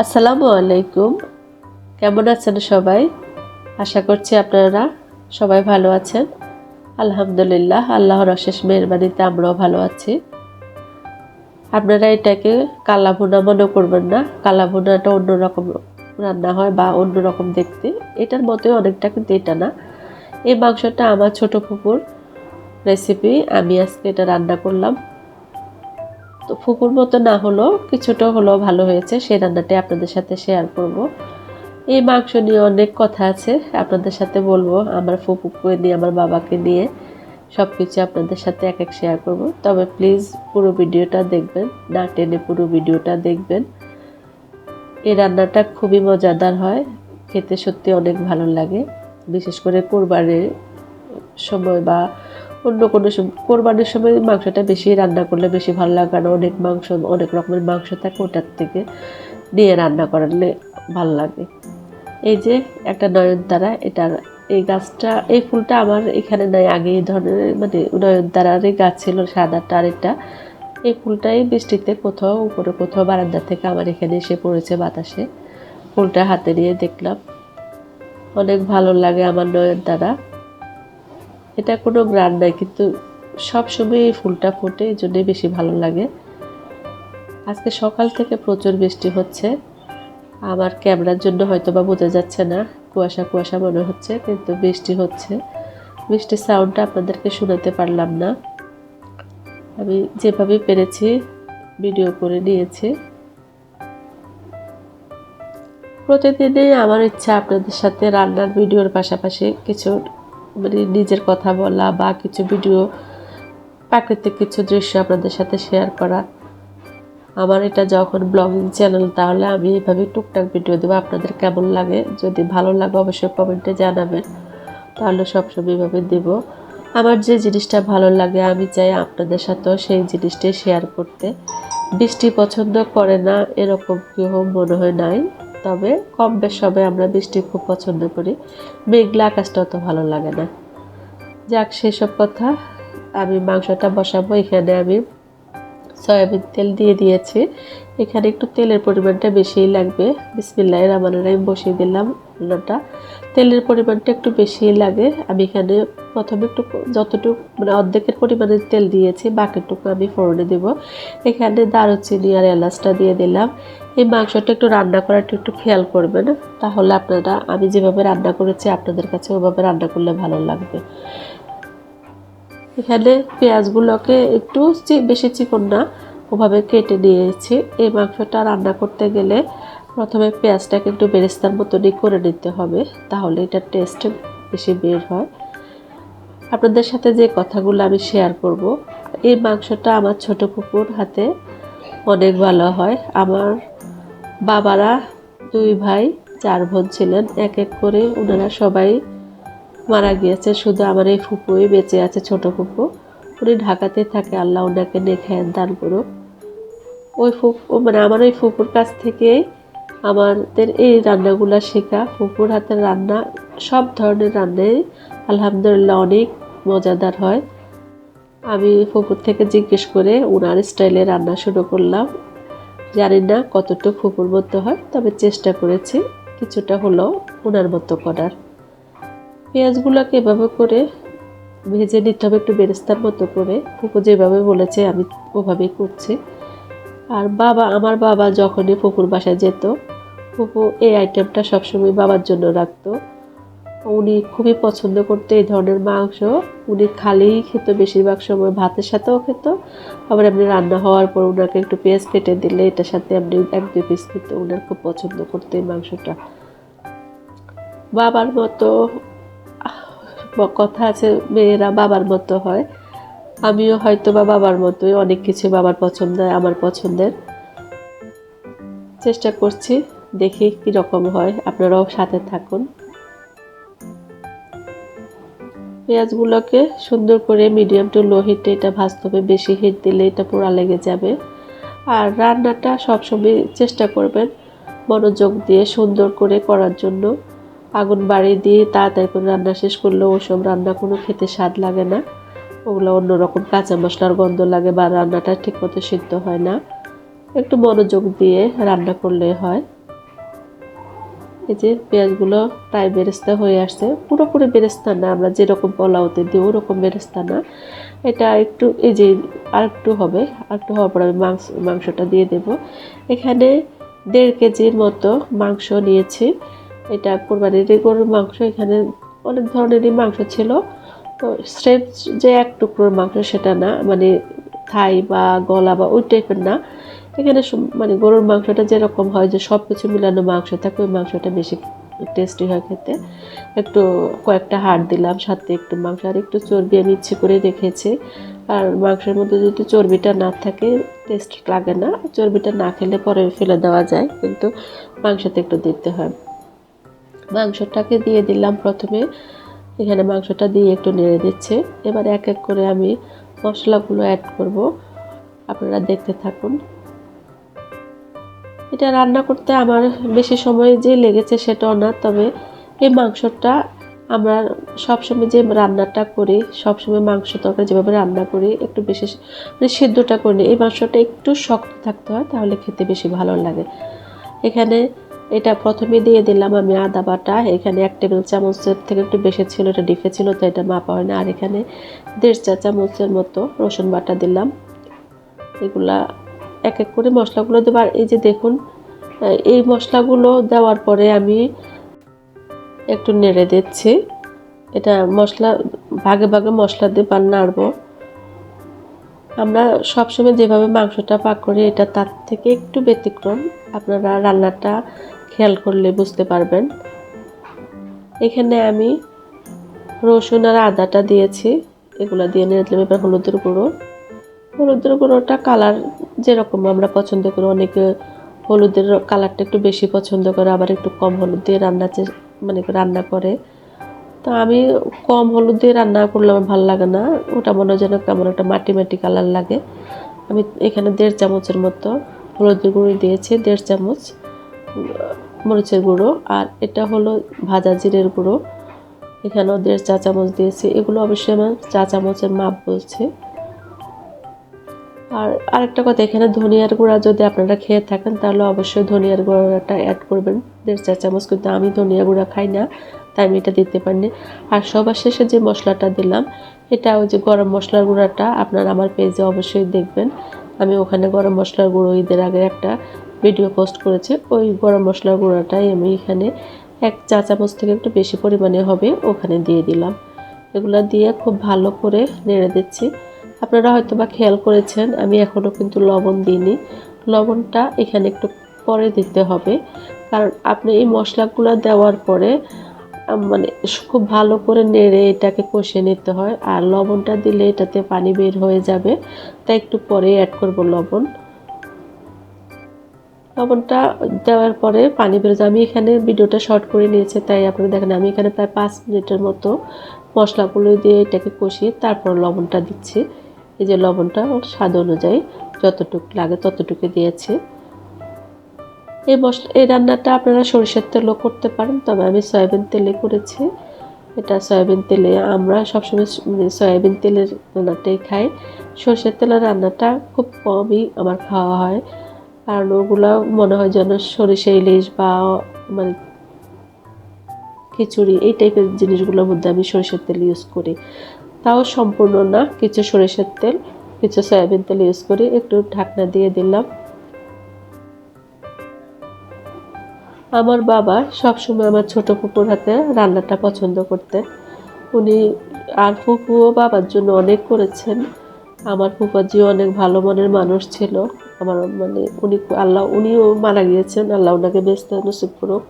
আসসালামু আলাইকুম। কেমন আছেন সবাই? আশা করছি আপনারা সবাই ভালো আছেন। আলহামদুলিল্লাহ, আল্লাহর অশেষ মেহেরবানিতে আমরাও ভালো আছি। আপনারা এটাকে কালা ভুনা মনে করবেন না। কালা ভুনাটা অন্যরকম রান্না হয় বা অন্যরকম দেখতে। এটার মতোই অনেকটা, কিন্তু এটা না। এই মাংসটা আমার ছোট ফুপুর রেসিপি। আমি আজকে এটা রান্না করলাম। তো ফুপুর মতো না হলেও কিছুটা হলেও ভালো হয়েছে। সেই রান্নাটি আপনাদের সাথে শেয়ার করব। এই মাংস নিয়ে অনেক কথা আছে, আপনাদের সাথে বলবো। আমার ফুপুকে নিয়ে, আমার বাবাকে নিয়ে সব কিছু আপনাদের সাথে এক এক শেয়ার করব। তবে প্লিজ পুরো ভিডিওটা দেখবেন, না টেনে পুরো ভিডিওটা দেখবেন। এই রান্নাটা খুবই মজাদার হয়, খেতে সত্যি অনেক ভালো লাগে। বিশেষ করে কোরবানির সময় বা অন্য কোনো সময়, কোরবানির সময় মাংসটা বেশি রান্না করলে বেশি ভালো লাগে, কারণ অনেক মাংস, অনেক রকমের মাংস থাকে, ওটার থেকে নিয়ে রান্না করলে ভালো লাগে। এই যে একটা নয়নতারা, এটার এই গাছটা, এই ফুলটা আমার এখানে নাই। আগে এই ধরনের মানে নয়নতারারই গাছ ছিল সাদাটা। আর এটা, এই ফুলটাই বৃষ্টিতে কোথাও উপরে কোথাও বারান্দা থেকে আমার এখানে এসে পড়েছে বাতাসে। ফুলটা হাতে নিয়ে দেখলাম, অনেক ভালো লাগে আমার নয়নতারা। এটা কোনো ব্র্যান্ড নাই, কিন্তু সবসময় এই ফুলটা ফোটে, এই জন্যই বেশি ভালো লাগে। আজকে সকাল থেকে প্রচুর বৃষ্টি হচ্ছে। আমার ক্যামেরার জন্য হয়তো বা বোঝা যাচ্ছে না, কুয়াশা কুয়াশা মনে হচ্ছে, কিন্তু বৃষ্টি হচ্ছে। বৃষ্টির সাউন্ডটা আপনাদেরকে শোনাতে পারলাম না। আমি যেভাবে পেরেছি ভিডিও করে নিয়েছি। প্রতিদিনই আমার ইচ্ছা আপনাদের সাথে রান্নার ভিডিওর পাশাপাশি কিছু মানে নিজের কথা বলা বা কিছু ভিডিও, প্রাকৃতিক কিছু দৃশ্য আপনাদের সাথে শেয়ার করা। আমার এটা যখন ব্লগিং চ্যানেল, তাহলে আমি এভাবে টুকটাক ভিডিও দেবো। আপনাদের কেমন লাগে, যদি ভালো লাগে অবশ্যই কমেন্টে জানাবেন, তাহলে সবসময় এভাবে দেব। আমার যে জিনিসটা ভালো লাগে আমি চাই আপনাদের সাথেও সেই জিনিসটাই শেয়ার করতে। বৃষ্টি পছন্দ করে না এরকম কেউ মনে হয় নাই, তবে কম বেশ সবাই আমরা বৃষ্টি খুব পছন্দ করি। মেঘলা আকাশটা অত ভালো লাগে না। যাক, সেসব কথা। আমি মাংসটা বসাবো। এখানে আমি সয়াবিন তেল দিয়ে দিয়েছি। এখানে একটু তেলের পরিমাণটা বেশিই লাগবে। বিসমিল্লাহির রহমানির রহিম বসিয়ে দিলাম রান্নাটা। তেলের পরিমাণটা একটু বেশিই লাগে। আমি এখানে প্রথমে একটু যতটুকু মানে অর্ধেকের পরিমাণে তেল দিয়েছি, বাকিটুকু আমি ফোড়নে দেব। এখানে দারুচিনি আর এলাচটা দিয়ে দিলাম। এই মাংসটা একটু রান্না করাটা একটু খেয়াল করবেন, তাহলে আপনারা, আমি যেভাবে রান্না করেছি আপনাদের কাছে ওভাবে রান্না করলে ভালো লাগবে। এখানে পেঁয়াজগুলোকে একটু বেশি চিকন না, ওভাবে কেটে নিয়েছি। এই মাংসটা রান্না করতে গেলে প্রথমে পেঁয়াজটাকে একটু বেরেস্তার মতনই করে নিতে হবে, তাহলে এটার টেস্ট বেশি বের হয়। আপনাদের সাথে যে কথাগুলো আমি শেয়ার করব, এই মাংসটা আমার ছোট ফুপুর হাতে অনেক ভালো হয়। আমার বাবারা 2 ভাই 4 বোন ছিলেন, এক এক করে ওনারা সবাই মারা গিয়েছে। শুধু আমার এই ফুপুই বেঁচে আছে, ছোট ফুপু। উনি ঢাকাতে থাকে, আল্লাহ ওনাকে নেখায়েত দান করুক। ওই ফুপু মানে আমার ওই ফুপুর কাছ থেকে আমাদের এই রান্নাগুলো শেখা। ফুপুর হাতের রান্না, সব ধরনের রান্নাই আলহামদুলিল্লাহ অনেক মজাদার হয়। আমি ফুপুর থেকে জিজ্ঞেস করে ওনার স্টাইলে রান্না শুরু করলাম। জানি না কতটুকু ফুপুর মতো হয়, তবে চেষ্টা করেছি কিছুটা হলেও ওনার মতো করার। পেঁয়াজগুলোকে এভাবে করে ভেজে নিতে হবে, একটু বেরেস্তার মতো করে। ফুপু যেভাবে বলেছে আমি ওভাবেই করছি। আর আমার বাবা যখনই ফুপুর বাসায় যেত, ফুপু এই আইটেমটা সবসময় বাবার জন্য রাখতো। উনি খুবই পছন্দ করতো এই ধরনের মাংস। উনি খালিই খেত, বেশিরভাগ সময় ভাতের সাথেও খেত। আবার এমনি রান্না হওয়ার পর ওনাকে একটু পেঁয়াজ কেটে দিলে এটার সাথে এমনি 1-2 পিস খেত। ওনার খুব পছন্দ করতো এই মাংসটা। বাবার মতো কথা আছে, মেয়েরা বাবার মতো হয়। আমিও হয়তো বা বাবার মতোই অনেক কিছু বাবার পছন্দের, আমার পছন্দের। চেষ্টা করছি, দেখি কীরকম হয়। আপনারাও সাথে থাকুন। পেঁয়াজগুলোকে সুন্দর করে মিডিয়াম টু লো হিটে এটা ভাজতে হবে। বেশি হিট দিলে এটা পোড়া লেগে যাবে। আর রান্নাটা সবসময় চেষ্টা করবেন মনোযোগ দিয়ে সুন্দর করে করার জন্য। আগুন বাড়িয়ে দিয়ে তাড়াতাড়ি করে রান্না শেষ করলেও ওসব রান্না কোনো খেতে স্বাদ লাগে না। ওগুলো অন্যরকম কাঁচা মশলার গন্ধ লাগে বা রান্নাটা ঠিকমতো সিদ্ধ হয় না। একটু মনোযোগ দিয়ে রান্না করলে হয়। এই যে পেঁয়াজগুলো প্রায় বেরেস্তা হয়ে আসছে, পুরোপুরি বেরেস্তা না, আমরা যেরকম পোলাওতে দিই ওরকম বেরেস্তা না, এটা একটু এই যে আর একটু হবে, আর একটু হওয়ার পর আমি মাংসটা দিয়ে দেব। এখানে 1.5 কেজির মতো মাংস নিয়েছি। এটা কোরবানির গরুর মাংস। এখানে অনেক ধরনেরই মাংস ছিল, তো স্রেফ যে এক টুকরোর মাংস সেটা না, মানে থাই বা গলা বা ওই টাইপের না। এখানে মানে গরুর মাংসটা যেরকম হয় যে সব কিছু মিলানো মাংস থাকে, ওই মাংসটা বেশি টেস্টি হয় খেতে। একটু কয়েকটা হাড় দিলাম, সাথে একটু মাংস আর একটু চর্বি আমি ইচ্ছে করে রেখেছি। আর মাংসের মধ্যে যদি চর্বিটা না থাকে টেস্ট লাগে না, চর্বিটা না খেলে পরে ফেলে দেওয়া যায়, কিন্তু মাংসতে একটু দিতে হয়। মাংসটাকে দিয়ে দিলাম প্রথমে, এখানে মাংসটা দিয়ে একটু নেড়ে দিচ্ছে। এবার এক এক করে আমি মশলাগুলো অ্যাড করব, আপনারা দেখতে থাকুন। এটা রান্না করতে আমার বেশি সময় যে লেগেছে সেটাও না, তবে এই মাংসটা আমরা সবসময় যে রান্নাটা করি, সবসময় মাংস তরকারি যেভাবে রান্না করি একটু বেশি মানে সিদ্ধটা করি, এই মাংসটা একটু শক্ত থাকতে হয়, তাহলে খেতে বেশি ভালো লাগে। এখানে এটা প্রথমে দিয়ে দিলাম আমি আদা বাটা। এখানে 1 টেবিল চামচের থেকে একটু বেশি ছিল, এটা ডিপে ছিল তো এটা মাপা হয় না। আর এখানে 1.5 চা চামচের মতো রসুন বাটা দিলাম। এগুলা এক এক করে মশলাগুলো দেবো। আর এই যে দেখুন, এই মশলাগুলো দেওয়ার পরে আমি একটু নেড়ে দিচ্ছি। এটা মশলা ভাগে ভাগে মশলা দিয়ে নাড়বো। আমরা সবসময় যেভাবে মাংসটা পাক করি এটা তার থেকে একটু ব্যতিক্রম, আপনারা রান্নাটা খেয়াল করলে বুঝতে পারবেন। এখানে আমি রসুন আর আদাটা দিয়েছি, এগুলো দিয়ে নেড়ে দিলাম। এবার হলুদের গুঁড়োটা কালার যেরকম আমরা পছন্দ করি, অনেকে হলুদের কালারটা একটু বেশি পছন্দ করে, আবার একটু কম হলুদ দিয়ে মানে রান্না করে। তো আমি কম হলুদ দিয়ে রান্না করলে আমার ভালো লাগে না, ওটা মনে হয় যেন কেমন একটা মাটি মাটি কালার লাগে। আমি এখানে 1.5 চামচের মতো হলুদের গুঁড়ো দিয়েছি, 1.5 চামচ মরিচের গুঁড়ো, আর এটা হলো ভাজা জিরের গুঁড়ো, এখানেও 1.5 চা চামচ দিয়েছি। এগুলো অবশ্যই আমার চা চামচের মাপ বলছে। আর আরেকটা কথা, এখানে ধনিয়ার গুঁড়া যদি আপনারা খেয়ে থাকেন তাহলে অবশ্যই ধনিয়ার গুঁড়াটা অ্যাড করবেন 1.5 চা চামচ, কিন্তু আমি ধনিয়া গুঁড়া খাই না তাই আমি এটা দিতে পারিনি। আর সবার শেষে যে মশলাটা দিলাম এটা ওই যে গরম মশলার গুঁড়াটা, আপনারা আমার পেজে অবশ্যই দেখবেন, আমি ওখানে গরম মশলার গুঁড়ো ঈদের আগে একটা ভিডিও পোস্ট করেছি, ওই গরম মশলার গুঁড়াটাই আমি এখানে 1 চা চামচ থেকে একটু বেশি পরিমাণে হবে ওখানে দিয়ে দিলাম। এগুলো দিয়ে খুব ভালো করে নেড়ে দিচ্ছি। আপনারা হয়তো বা খেয়াল করেছেন আমি এখনও কিন্তু লবণ দিইনি, লবণটা এখানে একটু পরে দিতে হবে, কারণ আপনি এই মশলাগুলো দেওয়ার পরে মানে খুব ভালো করে নেড়ে এটাকে কষিয়ে নিতে হয়, আর লবণটা দিলে এটাতে পানি বের হয়ে যাবে, তাই একটু পরে অ্যাড করব লবণ। লবণটা দেওয়ার পরে পানি বের হয়ে, আমি এখানে ভিডিওটা শর্ট করে নিয়েছি তাই আপনারা দেখেন, আমি এখানে প্রায় 5 মিনিটের মতো মশলাগুলো দিয়ে এটাকে কষিয়ে তারপর লবণটা দিচ্ছি। এই যে লবণটা ওর স্বাদ অনুযায়ী যতটুকু লাগে ততটুকু দিয়েছি। এই রান্নাটা আপনারা সরিষার তেলও করতে পারেন, তবে আমি সয়াবিন তেলে করেছি। এটা সয়াবিন তেলে আমরা সবসময় সয়াবিন তেলের রান্নাটাই খাই, সরষের তেলের রান্নাটা খুব কমই আমার খাওয়া হয়, কারণ ওগুলো মনে হয় যেন সরিষা ইলিশ বা মানে খিচুড়ি এই টাইপের জিনিসগুলোর মধ্যে আমি সরিষার তেল ইউজ করি, তাও সম্পূর্ণ না, কিছু সরিষার তেল কিছু সয়াবিন তেল ইউজ করি। একটু ঢাকনা দিয়ে দিলাম। আমার বাবা সবসময় আমার ছোট ফুপুর হাতে রান্নাটা পছন্দ করতেন, উনি আর ফুপুও বাবার জন্য অনেক করেছেন। আমার ফুফাজিও অনেক ভালো মনের মানুষ ছিল, আমার মানে উনিও মারা গিয়েছেন, আল্লাহ ওনাকে বেস্ত নসিব করুক।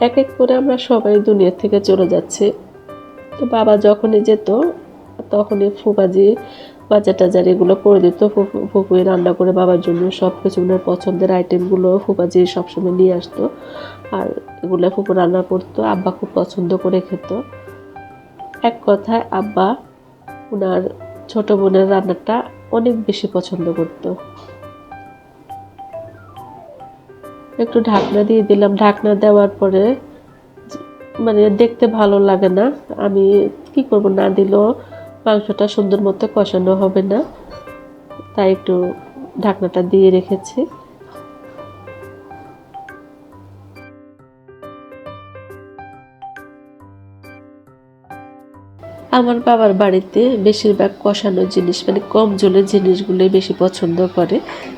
এক এক করে আমরা সবাই দুনিয়া থেকে চলে যাচ্ছি, তো বাবা যখনই যেত তখনই ফুফাজি বাজার টাজার এগুলো করে দিত, ফুপুই রান্না করে বাবার জন্য সব কিছু ওনার পছন্দের আইটেমগুলো ফুফাজি সবসময় নিয়ে আসতো, আর এগুলো ফুপু রান্না করতো, আব্বা খুব পছন্দ করে খেত। এক কথায় আব্বা ওনার ছোট বোনের রান্নাটা অনেক বেশি পছন্দ করত। একটু ঢাকনা দিয়ে দিলাম, ঢাকনা দেওয়ার পরে মানে দেখতে ভালো লাগে না, আমি কি করব, না দিলেও মাংসটা সুন্দর মতো কষানো হবে না, তাই একটু ঢাকনাটা দিয়ে রেখেছি। আমার বাবার বাড়িতে বেশিরভাগ কষানো জিনিস মানে কম ঝোলের জিনিসগুলোই বেশি পছন্দ করে,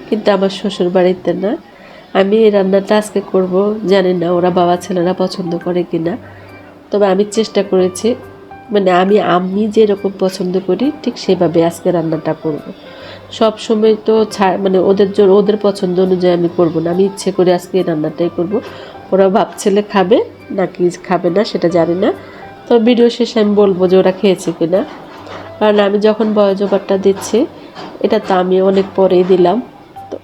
কিন্তু আমার শ্বশুর বাড়িতে না। আমি এই রান্নাটা আজকে করব, জানি না ওরা বাবা ছেলেরা পছন্দ করে কিনা। তবে আমি চেষ্টা করেছি, মানে আমি যেরকম পছন্দ করি ঠিক সেভাবে আজকে রান্নাটা করব। সব সময় তো মানে ওদের পছন্দ অনুযায়ী আমি করব না, আমি ইচ্ছে করে আজকে এই রান্নাটাই করব। ওরা বাপ ছেলে খাবে নাকি খাবে না সেটা জানি না, তো ভিডিও শেষে আমি বলবো যে ওরা খেয়েছে কিনা। কারণ আমি যখন বয়স ওভারটা দিচ্ছি, এটা তো আমি অনেক পরেই দিলাম, তো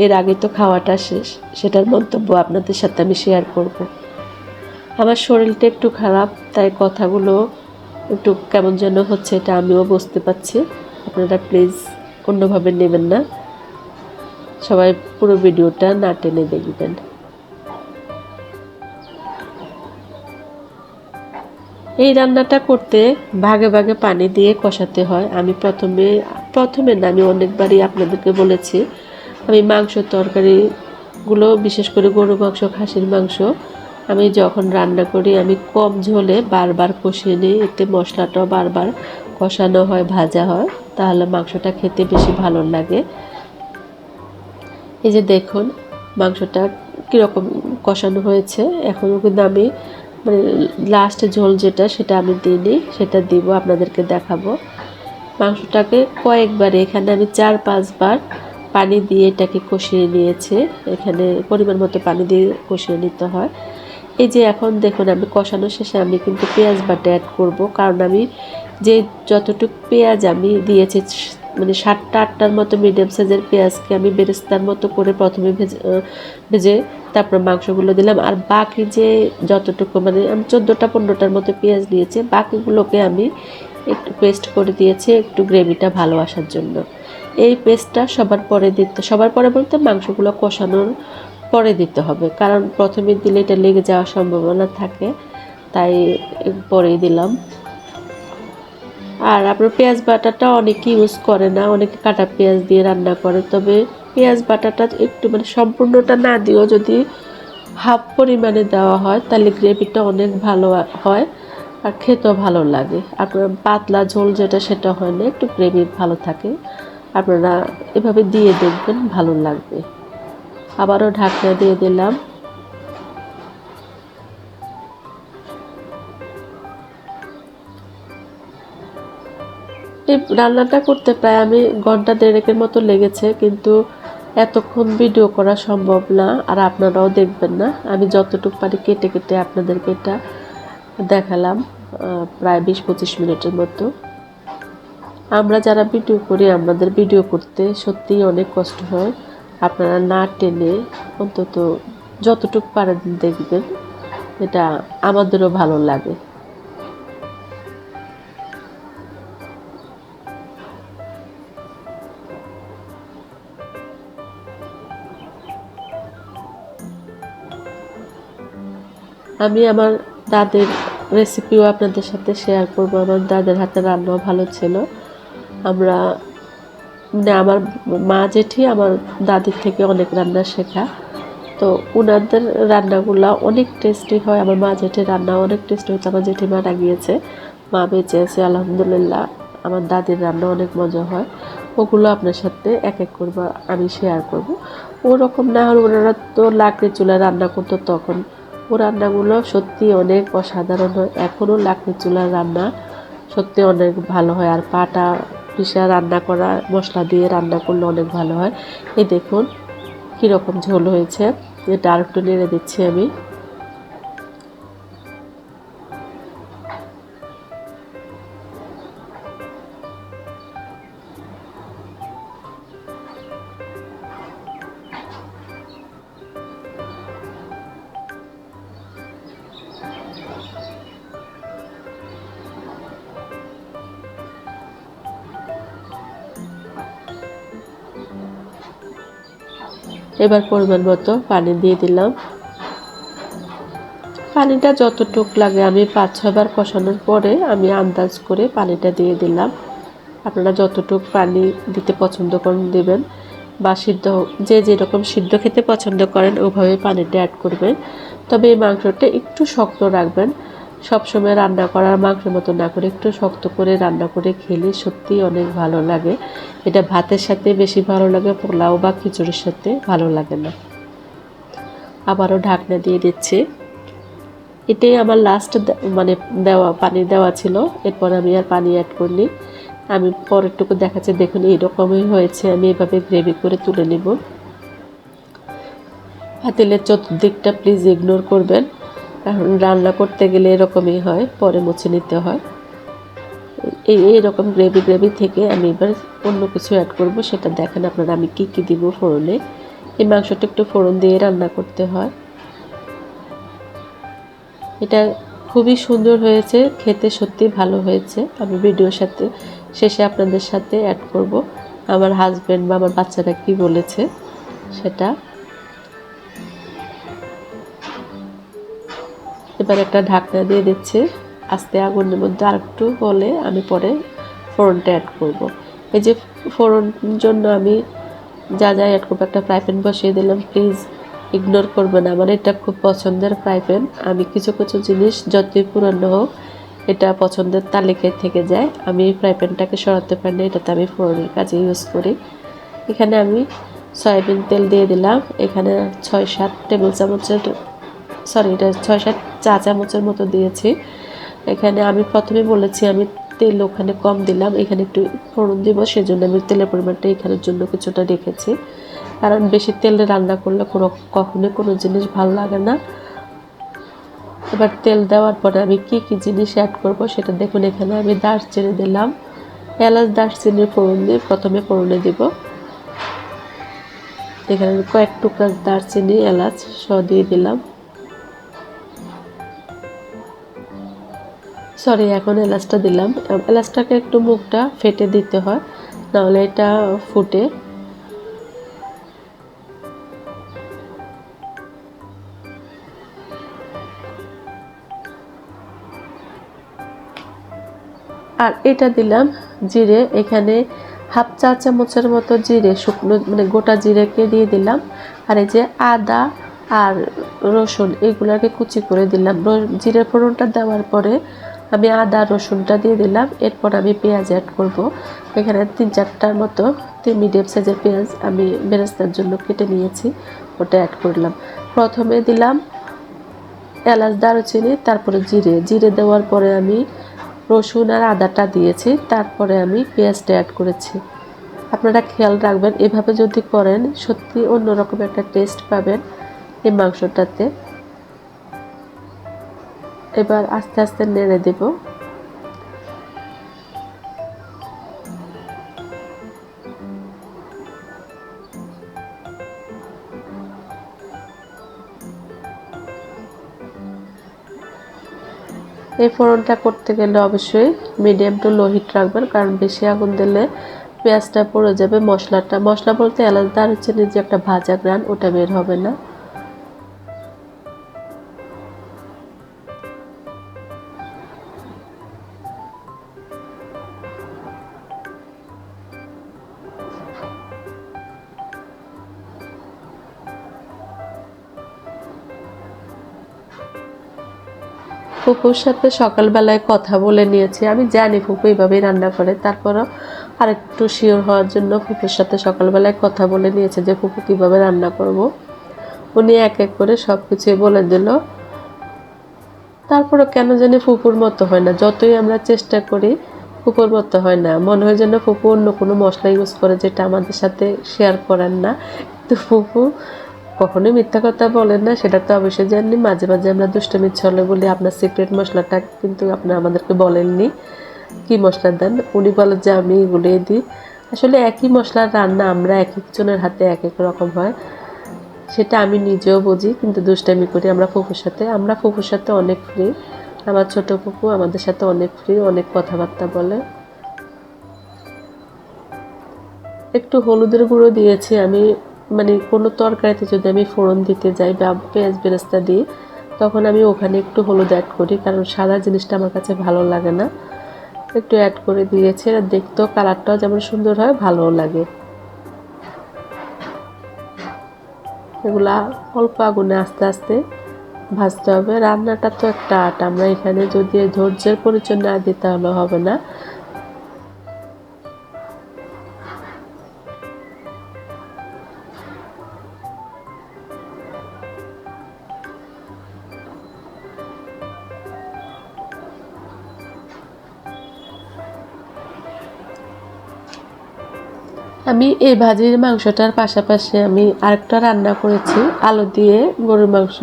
এর আগে তো খাওয়াটা শেষ, সেটার মন্তব্য আপনাদের সাথে আমি শেয়ার করব। আমার শরীরটা একটু খারাপ, তাই কথাগুলো একটু কেমন যেন হচ্ছে, এটা আমিও বুঝতে পারছি। আপনারা প্লিজ অন্যভাবে নেবেন না, সবাই পুরো ভিডিওটা না টেনে দেখবেন। এই রান্নাটা করতে ভাগে ভাগে পানি দিয়ে কষাতে হয়। আমি প্রথমে না, আমি অনেকবারই আপনাদেরকে বলেছি, আমি মাংস তরকারিগুলো বিশেষ করে গরু মাংস, খাসির মাংস আমি যখন রান্না করি আমি কম ঝোলে বারবার কষিয়ে নিই, এতে মশলাটাও বারবার কষানো হয়, ভাজা হয়, তাহলে মাংসটা খেতে বেশি ভালো লাগে। এই যে দেখুন মাংসটা কীরকম কষানো হয়েছে। এখন কিন্তু আমি মানে লাস্টে ঝোল যেটা সেটা আমি দিইনি, সেটা দিব, আপনাদেরকে দেখাবো। মাংসটাকে কয়েকবার, এখানে আমি 4-5 বার পানি দিয়ে এটাকে কষিয়ে নিয়েছি। এখানে পরিমাণ মতো পানি দিয়ে কষিয়ে নিতে হয়। এই যে এখন দেখুন আমি কষানো শেষে আমি কিন্তু পেঁয়াজ বাটা অ্যাড করব, কারণ আমি যে যতটুকু পেঁয়াজ আমি দিয়েছি, মানে 7-8টার মতো মিডিয়াম সাইজের পেঁয়াজকে আমি বেরেস্তার মতো করে প্রথমে ভেজে তারপর মাংসগুলো দিলাম। আর বাকি যে যতটুকু, মানে আমি 14-15টার মতো পেঁয়াজ দিয়েছি, বাকিগুলোকে আমি একটু পেস্ট করে দিয়েছি একটু গ্রেভিটা ভালো আসার জন্য। এই পেস্টটা সবার পরে বলতে মাংসগুলো কষানোর পরে দিতে হবে, কারণ প্রথমে দিলে এটা লেগে যাওয়ার সম্ভাবনা থাকে, তাই পরেই দিলাম। আর আপনার পেঁয়াজ বাটাটা অনেকে ইউজ করে না, অনেকে কাটা পেঁয়াজ দিয়ে রান্না করে, তবে পেঁয়াজ বাটাটা একটু মানে সম্পূর্ণটা না দিয়েও যদি হাফ পরিমাণে দেওয়া হয় তাহলে গ্রেভিটা অনেক ভালো হয় আর খেতেও ভালো লাগে। আপনার পাতলা ঝোল যেটা সেটা হয় না, একটু গ্রেভি ভালো থাকে। আপনারা এভাবে দিয়ে দেখবেন, ভালো লাগবে। আবারও ঢাকনা দিয়ে দিলাম। এই রান্নাটা করতে প্রায় আমি ঘন্টা 1.5-এর মতো লেগেছে, কিন্তু এতক্ষণ ভিডিও করা সম্ভব না, আর আপনারাও দেখবেন না। আমি যতটুকু পারি কেটে কেটে আপনাদেরকে এটা দেখালাম, প্রায় 20-25 মিনিটের মতো। আমরা যারা ভিডিও করি, আমাদের ভিডিও করতে সত্যিই অনেক কষ্ট হয়। আপনারা না টেনে অন্তত যতটুকু পারেন দেখবেন, এটা আমাদেরও ভালো লাগে। আমি আমার দাদের রেসিপিও আপনাদের সাথে শেয়ার করব। আমার দাদের হাতে রান্নাও ভালো ছিল। আমরা মানে আমার মা জেঠি আমার দাদির থেকে অনেক রান্না শেখা, তো ওনাদের রান্নাগুলো অনেক টেস্টি হয়। আমার মা জেঠির রান্না অনেক টেস্টি হতো। আমার জেঠি মারা গিয়েছে, মা বেঁচে আছে আলহামদুলিল্লাহ। আমার দাদির রান্না অনেক মজা হয়, ওগুলো আপনার সাথে এক এক করবো, আমি শেয়ার করব। ওরকম না হলে ওনারা তো লাকড়ি চুলায় রান্না করতো তখন, ও রান্নাগুলো সত্যি অনেক অসাধারণ হয়। এখনও লাকড়ি চুলার রান্না সত্যি অনেক ভালো হয়, আর পাটা পিষা রান্না করা মশলা দিয়ে রান্না করলে অনেক ভালো হয়। এই দেখুন কীরকম ঝোল হয়েছে, এটা আর একটু নেড়ে দিচ্ছি আমি। এবার পরিমাণ মতো পানি দিয়ে দিলাম। পানিটা যতটুক লাগে, আমি 5-6 বার কষানোর পরে আমি আন্দাজ করে পানিটা দিয়ে দিলাম। আপনারা যতটুক পানি দিতে পছন্দ করেন দেবেন, বা যে যেরকম সিদ্ধ খেতে পছন্দ করেন ওভাবে পানিটা অ্যাড করবেন। তবে এই মাংসটা একটু শক্ত রাখবেন, সবসময় রান্না করার মাংসের মতো না করে একটু শক্ত করে রান্না করে খেলে সত্যিই অনেক ভালো লাগে। এটা ভাতের সাথে বেশি ভালো লাগে, পোলাও বা খিচুড়ির সাথে ভালো লাগে না। আবারও ঢাকনা দিয়ে দিচ্ছি। এটাই আমার লাস্ট মানে দেওয়া পানি দেওয়া ছিল, এরপর আমি আর পানি অ্যাড করিনি। আমি পরেরটুকু দেখাচ্ছি, দেখুন এইরকমই হয়েছে। আমি এভাবে গ্রেভি করে তুলে নিব। পাতিলের চতুর্দিকটা প্লিজ ইগনোর করবেন, কারণ রান্না করতে গেলে এরকমই হয়, পরে মুছে নিতে হয়। এইরকম গ্রেভি গ্রেভি থেকে আমি এবার অন্য কিছু অ্যাড করব, সেটা দেখেন আপনারা আমি কি কি দিব ফোড়নে। এই মাংসটা একটু ফোড়ন দিয়ে রান্না করতে হয়। এটা খুবই সুন্দর হয়েছে, খেতে সত্যি ভালো হয়েছে। আমি ভিডিওর সাথে শেষে আপনাদের সাথে অ্যাড করব আমার হাজব্যান্ড বা আমার বাচ্চারা কি বলেছে সেটা। এবার একটা ঢাকনা দিয়ে দিচ্ছি, আস্তে আগুনের মধ্যে আরেকটু হলে আমি পরে ফোড়নটা অ্যাড করব। এই যে ফোড়নের জন্য আমি যা যা অ্যাড করবো, একটা ফ্রাই প্যান বসিয়ে দিলাম, প্লিজ ইগনোর করবেন। আমার এটা খুব পছন্দের ফ্রাই প্যান। আমি কিছু কিছু জিনিস যতই পুরনো হোক এটা পছন্দের তালিকায় থেকে যায়। আমি এই ফ্রাই প্যানটাকে সরাতে পারি না, এটাতে আমি ফোড়নের কাজে ইউজ করি। এখানে আমি সয়াবিন তেল দিয়ে দিলাম, এখানে 6-7 টেবিল চামচের এটা 6-7 চা চামচের মতো দিয়েছি। এখানে আমি প্রথমে বলেছি আমি তেল ওখানে কম দিলাম, এখানে একটু ফোড়ন দিব, সেজন্য আমি তেলের পরিমাণটা এখানের জন্য কিছুটা রেখেছি। কারণ বেশি তেলে রান্না করলে কখনোই কোনো জিনিস ভালো লাগে না। এবার তেল দেওয়ার পরে আমি কি কি জিনিস অ্যাড করব সেটা দেখুন। এখানে আমি দারচিনি দিলাম, এলাচ দারচিনির ফোড়ন দিয়ে প্রথমে ফোড়নে দিব। এখানে কয়েক টুকরা দারচিনি এলাচ সহ দিয়ে দিলাম। এখন এলাচটা দিলাম। এলাচটাকে একটু মুখটা ফেটে দিতে হয়, নাহলে এটা ফুটে। আর এটা দিলাম জিরে, এখানে হাফ চা চামচের মতো জিরে, শুকনো মানে গোটা জিরেকে দিয়ে দিলাম। আর এই যে আদা আর রসুন এগুলাকে কুচি করে দিলাম। জিরে ফোড়নটা দেওয়ার পরে আমি আদা রসুনটা দিয়ে দিলাম। এরপর আমি পেঁয়াজ অ্যাড করব। এখানে 3-4টার মতো মিডিয়াম সাইজের পেঁয়াজ আমি বেরেস্তার জন্য কেটে নিয়েছি, ওটা অ্যাড করলাম। প্রথমে দিলাম এলাচ দারুচিনি, তারপরে জিরে দেওয়ার পরে আমি রসুন আর আদাটা দিয়েছি, তারপরে আমি পেঁয়াজটা অ্যাড করেছি। আপনারা খেয়াল রাখবেন, এভাবে যদি করেন সত্যি অন্যরকম একটা টেস্ট পাবেন এই মাংসটাতে। এবার আস্তে আস্তে নেড়ে দেব। এই ফোড়নটা করতে গেলে অবশ্যই মিডিয়াম টু লো হিট রাখবেন, কারণ বেশি আগুন দিলে পেঁয়াজটা পড়ে যাবে। মশলা বলতে এলাচ দারুচিনির যে একটা ভাজা গ্রান, ওটা বের হবে না। ফুপুর সাথে সকালবেলায় কথা বলে নিয়েছি। আমি জানি ফুপু এইভাবেই রান্না করে, তারপরও আরেকটু শিওর হওয়ার জন্য ফুপুর সাথে সকালবেলায় কথা বলে নিয়েছে যে ফুপু কীভাবে রান্না করব। উনি এক এক করে সব কিছুই বলে দিল। তারপরও কেন জানি ফুপুর মতো হয় না, যতই আমরা চেষ্টা করি ফুপুর মতো হয় না। মনে হয় যেন ফুপু অন্য কোনো মশলা ইউজ করে যেটা আমাদের সাথে শেয়ার করেন না। তো ফুপু কখনোই মিথ্যা কথা বলেন না, সেটা তো অবশ্যই জানি। মাঝে মাঝে আমরা দুষ্টমির ছলে বলি আপনার সিক্রেট মশলাটা কিন্তু আপনি আমাদেরকে বলেননি কি মশলা দেন। উনি বলেন যে আমি এগুলোই দিই। আসলে একই মশলার রান্না আমরা এক একজনের হাতে এক এক রকম হয়, সেটা আমি নিজেও বুঝি, কিন্তু দুষ্টামি করি আমরা ফুপুর সাথে অনেক ফ্রি। আমার ছোট ফুপু আমাদের সাথে অনেক ফ্রি, অনেক কথাবার্তা বলে। একটু হলুদের গুঁড়ো দিয়েছি আমি, মানে কোনো তরকারিতে যদি আমি ফোড়ন দিতে যাই বা পেঁয়াজ বেরেস্তা দিই, তখন আমি ওখানে একটু হলুদ অ্যাড করি, কারণ সাদা জিনিসটা আমার কাছে ভালো লাগে না। একটু অ্যাড করে দিয়েছি, আর দেখতেও কালারটাও যেমন সুন্দর হয়, ভালোও লাগে। এগুলা অল্প আগুনে আস্তে আস্তে ভাজতে হবে। রান্নাটা তো একটা আর্ট, আমরা এখানে যদি ধৈর্যের পরিচয় না দিই তাহলে হবে না। আমি এই ভাজির মাংসটার পাশাপাশি আমি আরেকটা রান্না করেছি আলু দিয়ে গরুর মাংস।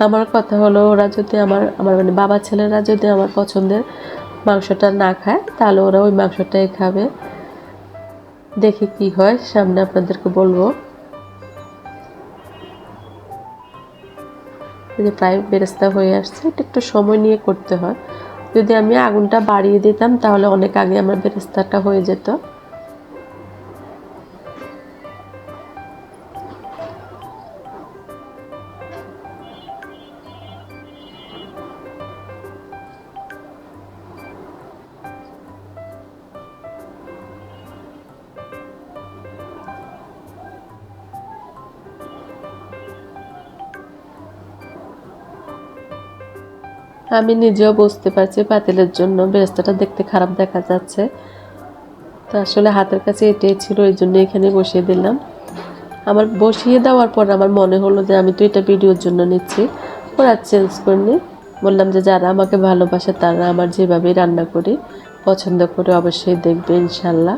আমার কথা হলো, ওরা যদি আমার মানে বাবা ছেলেরা যদি আমার পছন্দের মাংসটা না খায় তাহলে ওরা ওই মাংসটাই খাবে। দেখি কি হয়, সামনে আপনাদেরকে বলবো। যে প্রায় বেরেস্তা হয়ে আসছে, এটা একটু সময় নিয়ে করতে হয়। যদি আমি আগুনটা বাড়িয়ে দিতাম তাহলে অনেক আগে আমার বেরেস্তাটা হয়ে যেত। আমি নিজেও বুঝতে পারছি পাতিলের জন্য বেরেস্তাটা দেখতে খারাপ দেখা যাচ্ছে, তো আসলে হাতের কাছে এটাই ছিল, এই জন্য এখানে বসিয়ে দিলাম। আমার বসিয়ে দেওয়ার পর আমার মনে হলো যে আমি তো এটা ভিডিওর জন্য নিচ্ছি, ওরা চেঞ্জ করিনি। বললাম যে যারা আমাকে ভালোবাসে তারা আমার যেভাবেই রান্না করি পছন্দ করে অবশ্যই দেখবে ইনশাল্লাহ।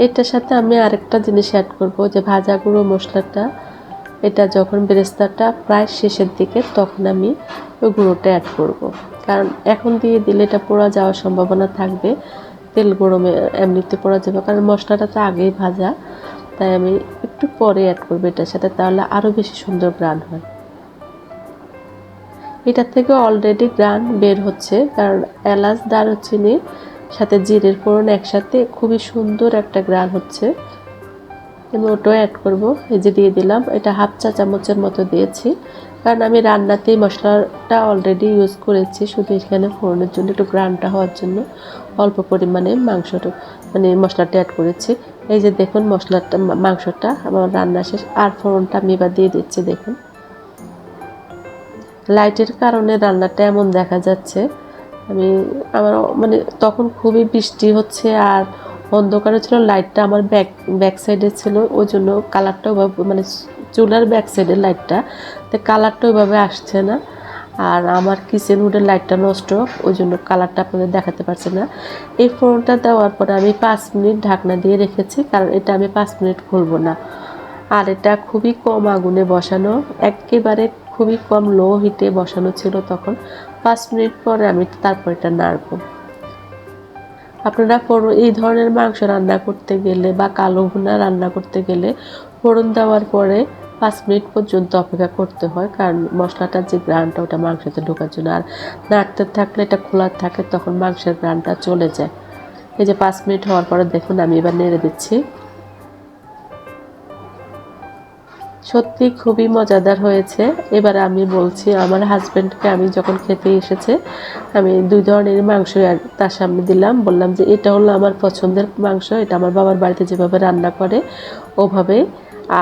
এটার সাথে আমি আরেকটা জিনিস অ্যাড করব, যে ভাজা গুঁড়ো মশলাটা, এটা যখন বেরেস্তাটা প্রায় শেষের দিকে তখন আমি ওই গুঁড়োটা অ্যাড করব। কারণ এখন দিয়ে দিলে এটা পোড়া যাওয়ার সম্ভাবনা থাকবে, তেল গরমে এমনিতে পোড়া যাবে, কারণ মশলাটা তো আগেই ভাজা। তাই আমি একটু পরে অ্যাড করবো এটার সাথে, তাহলে আরও বেশি সুন্দর গ্রান হয়। এটার থেকে অলরেডি গ্রান বের হচ্ছে, কারণ এলাচ দারুচিনি সাথে জিরের ফোড়ন একসাথে খুবই সুন্দর একটা গ্রান হচ্ছে। আমি ওটাও অ্যাড করবো, এই যে দিয়ে দিলাম, এটা হাফ চা চামচের মতো দিয়েছি, কারণ আমি রান্নাতেই মশলাটা অলরেডি ইউজ করেছি, শুধু এখানে ফোড়নের জন্য একটু গ্রানটা হওয়ার জন্য অল্প পরিমাণে মাংসটা মানে মশলাটা অ্যাড করেছি। এই যে দেখুন মশলাটা মাংসটা আমার রান্না শেষ, আর ফোড়নটা আমি এবার দিয়ে দিচ্ছি। দেখুন লাইটের কারণে রান্নাটা এমন দেখা যাচ্ছে। আমি আমার মানে তখন খুবই বৃষ্টি হচ্ছে আর অন্ধকারে ছিল, লাইটটা আমার ব্যাক সাইডে ছিল, ওই জন্য কালারটা ওইভাবে মানে চুলার ব্যাক সাইডের লাইটটা, তো কালারটা ওইভাবে আসছে না। আর আমার কিচেন হুডের লাইটটা নষ্ট, ওই জন্য কালারটা আপনাদের দেখাতে পারছে না। এই ফোড়নটা দেওয়ার পরে আমি 5 মিনিট ঢাকনা দিয়ে রেখেছি, কারণ এটা আমি 5 মিনিট খুলবো না। আর এটা খুবই কম আগুনে বসানো, একেবারে খুবই কম লো হিটে বসানো ছিল তখন। 5 মিনিট পরে আমি তারপর এটা নাড়ব। আপনারা এই ধরনের মাংস রান্না করতে গেলে বা কালো ভুনা রান্না করতে গেলে ফোড়ন দেওয়ার পরে 5 মিনিট পর্যন্ত অপেক্ষা করতে হয়, কারণ মশলাটার যে গ্রানটা ওটা মাংসতে ঢোকার জন্য। আর নাড়তে থাকলে এটা খোলা থাকে, তখন মাংসের গ্রানটা চলে যায়। এই যে 5 মিনিট হওয়ার পরে দেখুন আমি এবার নেড়ে দিচ্ছি। সত্যি খুবই মজাদার হয়েছে। এবার আমি বলছি আমার হাজব্যান্ডকে, আমি যখন খেতে এসেছে আমি 2 ধরনের মাংস তার সামনে দিলাম, বললাম যে এটা হলো আমার পছন্দের মাংস, এটা আমার বাবার বাড়িতে যেভাবে রান্না করে ওভাবে,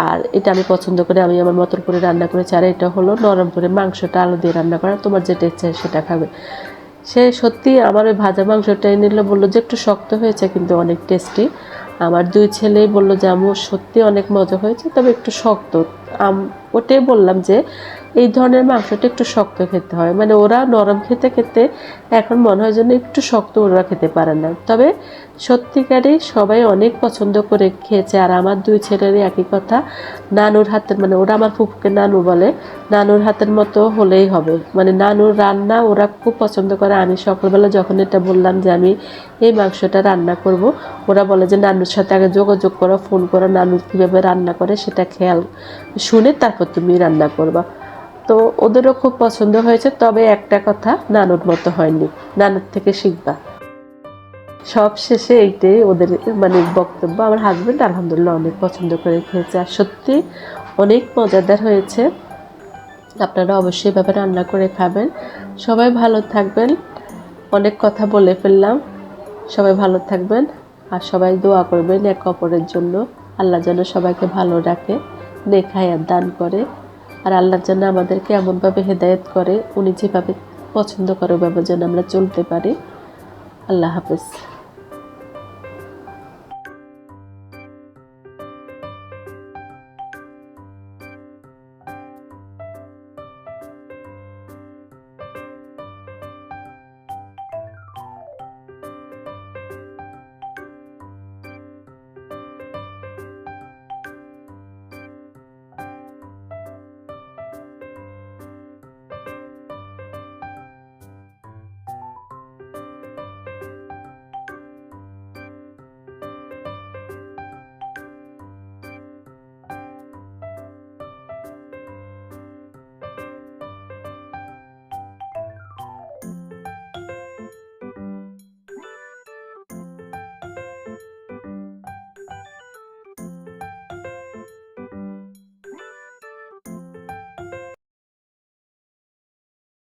আর এটা আমি পছন্দ করে আমি আমার মতন করে রান্না করেছি, আর এটা হলো নরম করে মাংসটা আলু দিয়ে রান্না করা, তোমার যেটা ইচ্ছা সেটা খাবে। সে সত্যি আমার ওই ভাজা মাংসটা এনে নিল, বললো যে একটু শক্ত হয়েছে কিন্তু অনেক টেস্টি। আমার 2 ছেলেই বললো যে আম্মু সত্যি অনেক মজা হয়েছে, তবে একটু শক্ত। ওটাই বললাম যে এই ধরনের মাংসটা একটু শক্ত খেতে হয়, মানে ওরা নরম খেতে খেতে এখন মনে হয় যেন একটু শক্ত ওরা খেতে পারে না। তবে সত্যিকারই সবাই অনেক পছন্দ করে খেয়েছে। আর আমার 2 ছেলেরই একই কথা, নানুর হাতের, মানে ওরা আমার ফুফুকে নানু বলে, নানুর হাতের মতো হলেই হবে, মানে নানুর রান্না ওরা খুব পছন্দ করে। আমি সকালবেলা যখন এটা বললাম যে আমি এই মাংসটা রান্না করব, ওরা বলে যে নানুর সাথে আগে যোগাযোগ করো, ফোন করো, নানু কীভাবে রান্না করে সেটা খেয়াল শুনে তারপর তুমি রান্না করবা। তো ওদেরও খুব পছন্দ হয়েছে, তবে একটা কথা, নানুর মতো হয়নি, নানুর থেকে শিখবা। সব শেষে এইটাই ওদের মানে বক্তব্য। আমার হাজব্যান্ড আলহামদুলিল্লাহ অনেক পছন্দ করে খেয়েছে, আর সত্যি অনেক মজাদার হয়েছে। আপনারা অবশ্যই এভাবে রান্না করে খাবেন। সবাই ভালো থাকবেন। অনেক কথা বলে ফেললাম। সবাই ভালো থাকবেন আর সবাই দোয়া করবেন একে অপরের জন্য। আল্লাহ যেন সবাইকে ভালো রাখে, নেক হায়াত দান করে। আর আল্লাহ যেন আমাদেরকে এমনভাবে হেদায়েত করে, উনি যেভাবে পছন্দ করে ওভাবে যেন আমরা চলতে পারি। আল্লাহ হাফেজ।